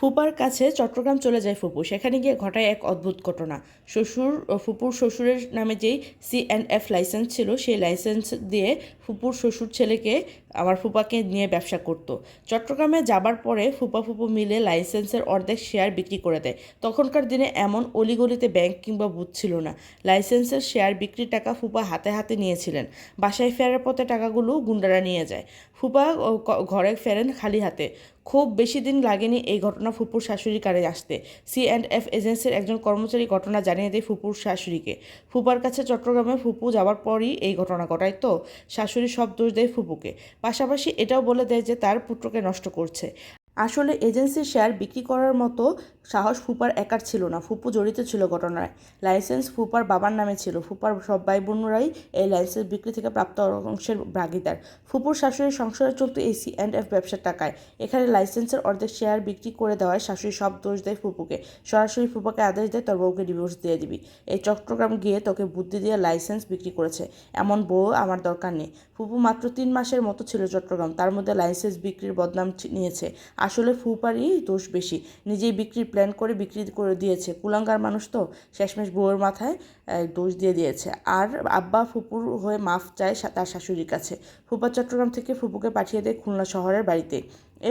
ফুপার কাছে চট্টগ্রাম চলে যায় ফুপু। সেখানে গিয়ে ঘটায় এক অদ্ভুত ঘটনা। ফুপুর শ্বশুরের নামে যেই C&F লাইসেন্স ছিল, সেই লাইসেন্স দিয়ে ফুপুর শ্বশুর ছেলেকে আমার ফুপাকে নিয়ে ব্যবসা করত। চট্টগ্রামে যাবার পরে ফুপু মিলে লাইসেন্সের অর্ধেক শেয়ার বিক্রি করে দেয়। তখনকার দিনে এমন অলিগলিতে ব্যাংক কিংবা বুথ ছিল না। লাইসেন্সের শেয়ার বিক্রির টাকা ফুপা হাতে হাতে নিয়েছিলেন। বাসায় ফেরার পথে টাকাগুলো গুন্ডারা নিয়ে যায়। ফুপা ঘরে ফেরেন খালি হাতে। খুব বেশি দিন লাগেনি এই ঘটনা ফুপুর শাশুড়ির কানে আসতে। C&F এজেন্সির একজন কর্মচারী ঘটনা জানিয়ে দেয় ফুপুর শাশুড়িকে। ফুপার কাছে চট্টগ্রামে ফুপু যাওয়ার পরই এই ঘটনা ঘটায় তো শাশুড়ি সব দোষ দেয় ফুপুকে। পাশাপাশি এটাও বলে দেয় যে তার পুত্রকে নষ্ট করছে। আসলে এজেন্সির শেয়ার বিক্রি করার মতো সাহস ফুপার একার ছিল না। ফুপু জড়িত ছিল ঘটনায়। লাইসেন্স ফুপার বাবার নামে ছিল। ফুপার সব ভাই বোনরাই এই লাইসেন্স বিক্রি থেকে প্রাপ্ত অংশের ভাগিদার। ফুপুর শাশুড়ির সংসারে চলত এই C&F ব্যবসার টাকায়। এখানে লাইসেন্সের অর্ধেক শেয়ার বিক্রি করে দেওয়ায় শাশুড়ি সব দোষ দেয় ফুপুকে। সরাসরি ফুপাকে আদেশ দেয় তোর বউকে ডিভোর্স দিয়ে দিবি। এই চট্টগ্রাম গিয়ে তোকে বুদ্ধি দিয়ে লাইসেন্স বিক্রি করেছে, এমন বউ আমার দরকার নেই। ফুপু মাত্র 3 মাসের মতো ছিল চট্টগ্রাম, তার মধ্যে লাইসেন্স বিক্রির বদনাম নিয়েছে। আসলে ফুপারই দোষ বেশি। নিজেই বিক্রির প্ল্যান করে বিক্রি করে দিয়েছে। কুলাঙ্গার মানুষ তো, শেষমেশ বউয়ের মাথায় দোষ দিয়ে দিয়েছে। আর আব্বা ফুপুর হয়ে মাফ চায় তার শাশুড়ির কাছে। ফুপা চট্টগ্রাম থেকে ফুপুকে পাঠিয়ে দেয় খুলনা শহরের বাড়িতে।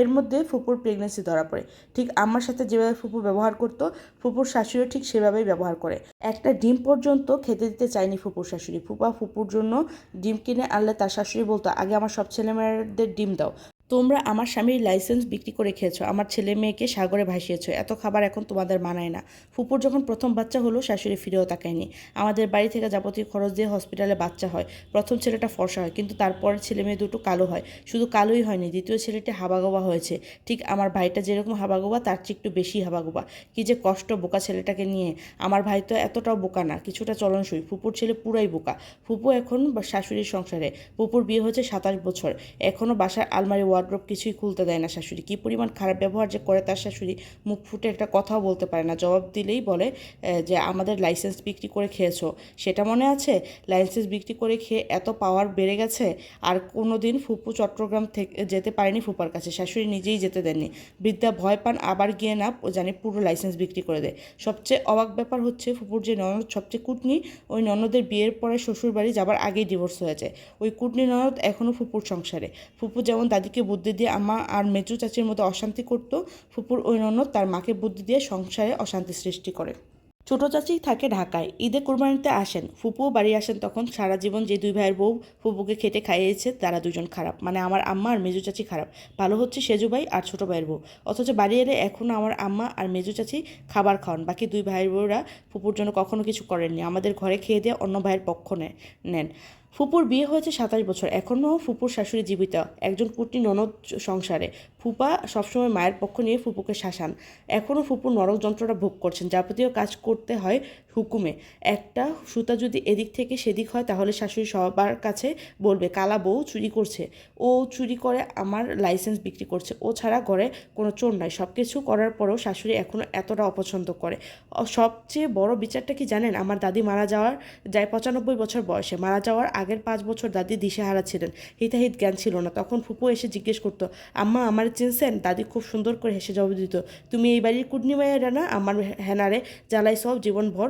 এর মধ্যে ফুপুর প্রেগনেন্সি ধরা পড়ে। ঠিক আমার সাথে যেভাবে ফুপু ব্যবহার করতো, ফুপুর শাশুড়িও ঠিক সেভাবেই ব্যবহার করে। একটা ডিম পর্যন্ত খেতে দিতে চায়নি ফুপুর শাশুড়ি। ফুপুর জন্য ডিম কিনে আনলে তার শাশুড়ি বলতো, আগে আমার সব ছেলেমেয়েদের ডিম দাও। তোমরা আমার স্বামীর লাইসেন্স বিক্রি করে খেয়েছো, আমার ছেলে মেয়েকে সাগরে ভাসিয়েছো, এত খাবার এখন তোমাদের মানায় না। ফুপুর যখন প্রথম বাচ্চা হলো, শাশুড়ি ফিরেও তাকায়নি। আমাদের বাড়ি থেকে যাবতীয় খরচ দিয়ে হসপিটালে বাচ্চা হয়। প্রথম ছেলেটা ফর্সা হয়, কিন্তু তারপরের ছেলে মেয়ে দুটো কালো হয়। শুধু কালোই হয়নি, দ্বিতীয় ছেলেটি হাবাগোবা হয়েছে। ঠিক আমার ভাইটা যেরকম হাবাগোবা, তার চেয়ে একটু বেশি হাবাগোবা। কি যে কষ্ট বোকা ছেলেটাকে নিয়ে। আমার ভাই তো এতটাও বোকা না, কিছুটা চলনসই। ফুপুর ছেলে পুরাই বোকা। ফুপু এখন শাশুড়ির সংসারে। ফুপুর বিয়ে হয়েছে 27 বছর। এখনও বাসার আলমারি ওয়ার্ড্রোব কিছুই খুলতে দেয় না শাশুড়ি। কী পরিমাণ খারাপ ব্যবহার যে করে তার শাশুড়ি, মুখ ফুটে একটা কথাও বলতে পারে না। জবাব দিলেই বলে যে আমাদের লাইসেন্স বিক্রি করে খেয়েছো, সেটা মনে আছে? লাইসেন্স বিক্রি করে খেয়ে এত পাওয়ার বেড়ে গেছে। আর কোনো দিন ফুপু চট্টগ্রাম থেকে যেতে পারেনি ফুপার কাছে, শাশুড়ি নিজেই যেতে দেননি। বৃদ্ধা ভয় পান, আবার গিয়ে না জানি পুরো লাইসেন্স বিক্রি করে দেয়। সবচেয়ে অবাক ব্যাপার হচ্ছে, ফুপুর যে ননদ সবচেয়ে কুটনি, ওই ননদের বিয়ের পরে শ্বশুর বাড়ি যাবার আগেই ডিভোর্স হয়ে যায়। ওই কুটনি ননদ এখনও ফুপুর সংসারে। ফুপু যেমন দাদিকে বুদ্ধি দিয়ে আম্মা আর মেজু চাচির মধ্যে অশান্তি করতো, ফুপুর ওই ননদ তার মাকে বুদ্ধি দিয়ে সংসারে অশান্তি সৃষ্টি করে। ছোটো চাচি থাকে ঢাকায়, ঈদে কোরবানিতে আসেন, ফুপুও বাড়ি আসেন। তখন সারা জীবন যে দুই ভাইয়ের বউ ফুপুকে খেটে খাইয়েছে, তারা দুজন খারাপ। মানে আমার আম্মা আর মেজু চাচি খারাপ। ভালো হচ্ছে সেজু ভাই আর ছোটো ভাইয়ের বউ। অথচ বাড়ি এলে এখনও আমার আম্মা আর মেজু চাচি খাবার খাওয়ান। বাকি দুই ভাইয়ের বউরা ফুপুর জন্য কখনো কিছু করেননি। আমাদের ঘরে খেয়ে দিয়ে অন্য ভাইয়ের পক্ষ নেন। ফুপুর বিয়ে হয়েছে 27 বছর, এখনও ফুপুর শাশুড়ি জীবিত, একজন কুটনি ননদ সংসারে। ফুপা সবসময় মায়ের পক্ষ নিয়ে ফুপুকে শাসান। এখনও ফুপুর নরক যন্ত্রণা ভোগ করছেন। যাবতীয় কাজ করতে হয় হুকুমে। একটা সুতা যদি এদিক থেকে সেদিক হয়, তাহলে শাশুড়ি সবার কাছে বলবে কালা বউ চুরি করছে, ও চুরি করে আমার লাইসেন্স বিক্রি করছে, ও ছাড়া ঘরে কোনো চোর নয়। সব কিছু করার পরেও শাশুড়ি এখনও এতটা অপছন্দ করে। সবচেয়ে বড় বিচারটা কি জানেন? আমার দাদি মারা যাওয়ার 95 বছর বয়সে। মারা যাওয়ার আগের 5 বছর দাদি দিশেহারা ছিলেন, হিতাহিত জ্ঞান ছিল না। তখন ফুপু এসে জিজ্ঞেস করতো, আম্মা আমার চিনছেন? দাদি খুব সুন্দর করে হেসে জবাব দিত, তুমি এই বাড়ির কুটনি মায়েরা না? আমার হেনারে জ্বালাই সব জীবনভর।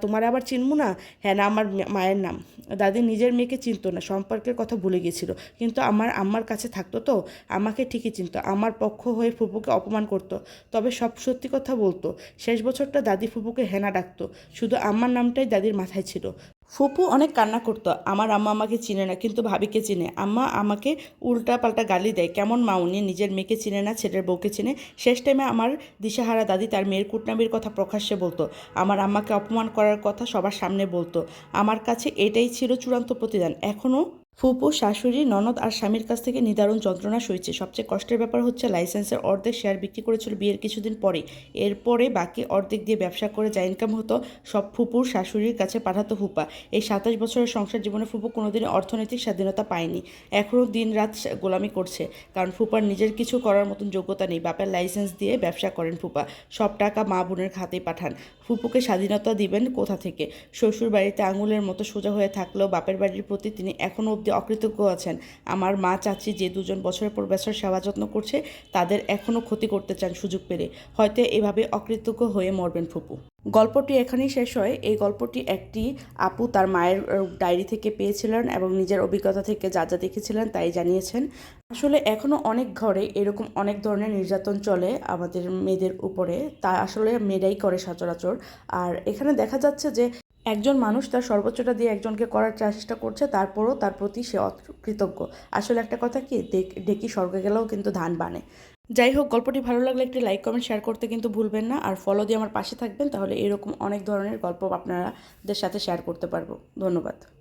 তোমার আবার চিনবো না? হ্যাঁ না, আমার মায়ের নাম। দাদি নিজের মেয়েকে চিনতো না, সম্পর্কের কথা ভুলে গিয়েছিল, কিন্তু আমার আম্মার কাছে থাকতো তো আমাকে ঠিকই চিনতো। আমার পক্ষ হয়ে ফুপুকে অপমান করতো, তবে সব সত্যি কথা বলতো। শেষ বছরটা দাদি ফুপুকে হেনা ডাকতো, শুধু আম্মার নামটাই দাদির মাথায় ছিল। ফুপু অনেক কান্না করতো, আমার আম্মা আমাকে চিনে না, কিন্তু ভাবিকে চিনে। আম্মা আমাকে উল্টা পাল্টা গালি দেয়, কেমন মা উনি, নিজের মেয়েকে চিনে না, ছেলের বউকে চিনে। শেষ টাইমে আমার দিশাহারা দাদি তার মেয়ের কুটনামির কথা প্রকাশ্যে বলতো, আমার আম্মাকে অপমান করার কথা সবার সামনে বলতো। আমার কাছে এটাই ছিল চূড়ান্ত প্রতিদান। এখনও ফুপু শাশুড়ি ননদ আর স্বামীর কাছ থেকে নিদারুণ যন্ত্রণা সইছে। সবচেয়ে কষ্টের ব্যাপার হচ্ছে, লাইসেন্সের অর্ধেক শেয়ার বিক্রি করেছিল বিয়ের কিছুদিন পরে। এরপরে বাকি অর্ধেক দিয়ে ব্যবসা করে যা ইনকাম হতো, সব ফুপুর শাশুড়ির কাছে পাঠাতো ফুপা। এই 27 বছরের সংসার জীবনে ফুপু কোনোদিনই অর্থনৈতিক স্বাধীনতা পায়নি। এখনও দিন রাত গোলামি করছে, কারণ ফুপার নিজের কিছু করার মতন যোগ্যতা নেই। বাপের লাইসেন্স দিয়ে ব্যবসা করেন ফুপা, সব টাকা মা বোনের খাতেই পাঠান। ফুপুকে স্বাধীনতা দিবেন কোথা থেকে? শ্বশুর বাড়িতে আঙুলের মতো সোজা হয়ে থাকলেও বাপের বাড়ির প্রতি তিনি এখনও অবধি অকৃতজ্ঞ আছেন। আমার মা চাচি যে দুজন বছরের পর বছর সেবা যত্ন করছে তাদের এখনও ক্ষতি করতে চান সুযোগ পেলে। হয়তো এভাবে অকৃতজ্ঞ হয়ে মরবেন ফুপু। গল্পটি এখানেই শেষ হয়। এই গল্পটি একটি আপু তার মায়ের ডায়েরি থেকে পেয়েছিলেন এবং নিজের অভিজ্ঞতা থেকে যা যা দেখেছিলেন তাই জানিয়েছেন। আসলে এখনও অনেক ঘরে এরকম অনেক ধরনের নির্যাতন চলে আমাদের মেয়েদের উপরে, তা আসলে মেয়েরাই করে সচরাচর। আর এখানে দেখা যাচ্ছে যে একজন মানুষ তার সর্বোচ্চটা দিয়ে একজনকে করার চেষ্টা করছে, তারপরও তার প্রতি সে অকৃতজ্ঞ। আসলে একটা কথা কি, ঢেকি স্বর্গে গেলেও কিন্তু ধান বানে। যাই হোক, গল্পটি ভালো লাগলে একটি লাইক কমেন্ট শেয়ার করতে কিন্তু ভুলবেন না। আর ফলো দিয়ে আমার পাশে থাকবেন, তাহলে এরকম অনেক ধরনের গল্প আপনাদের সাথে শেয়ার করতে পারবো। ধন্যবাদ।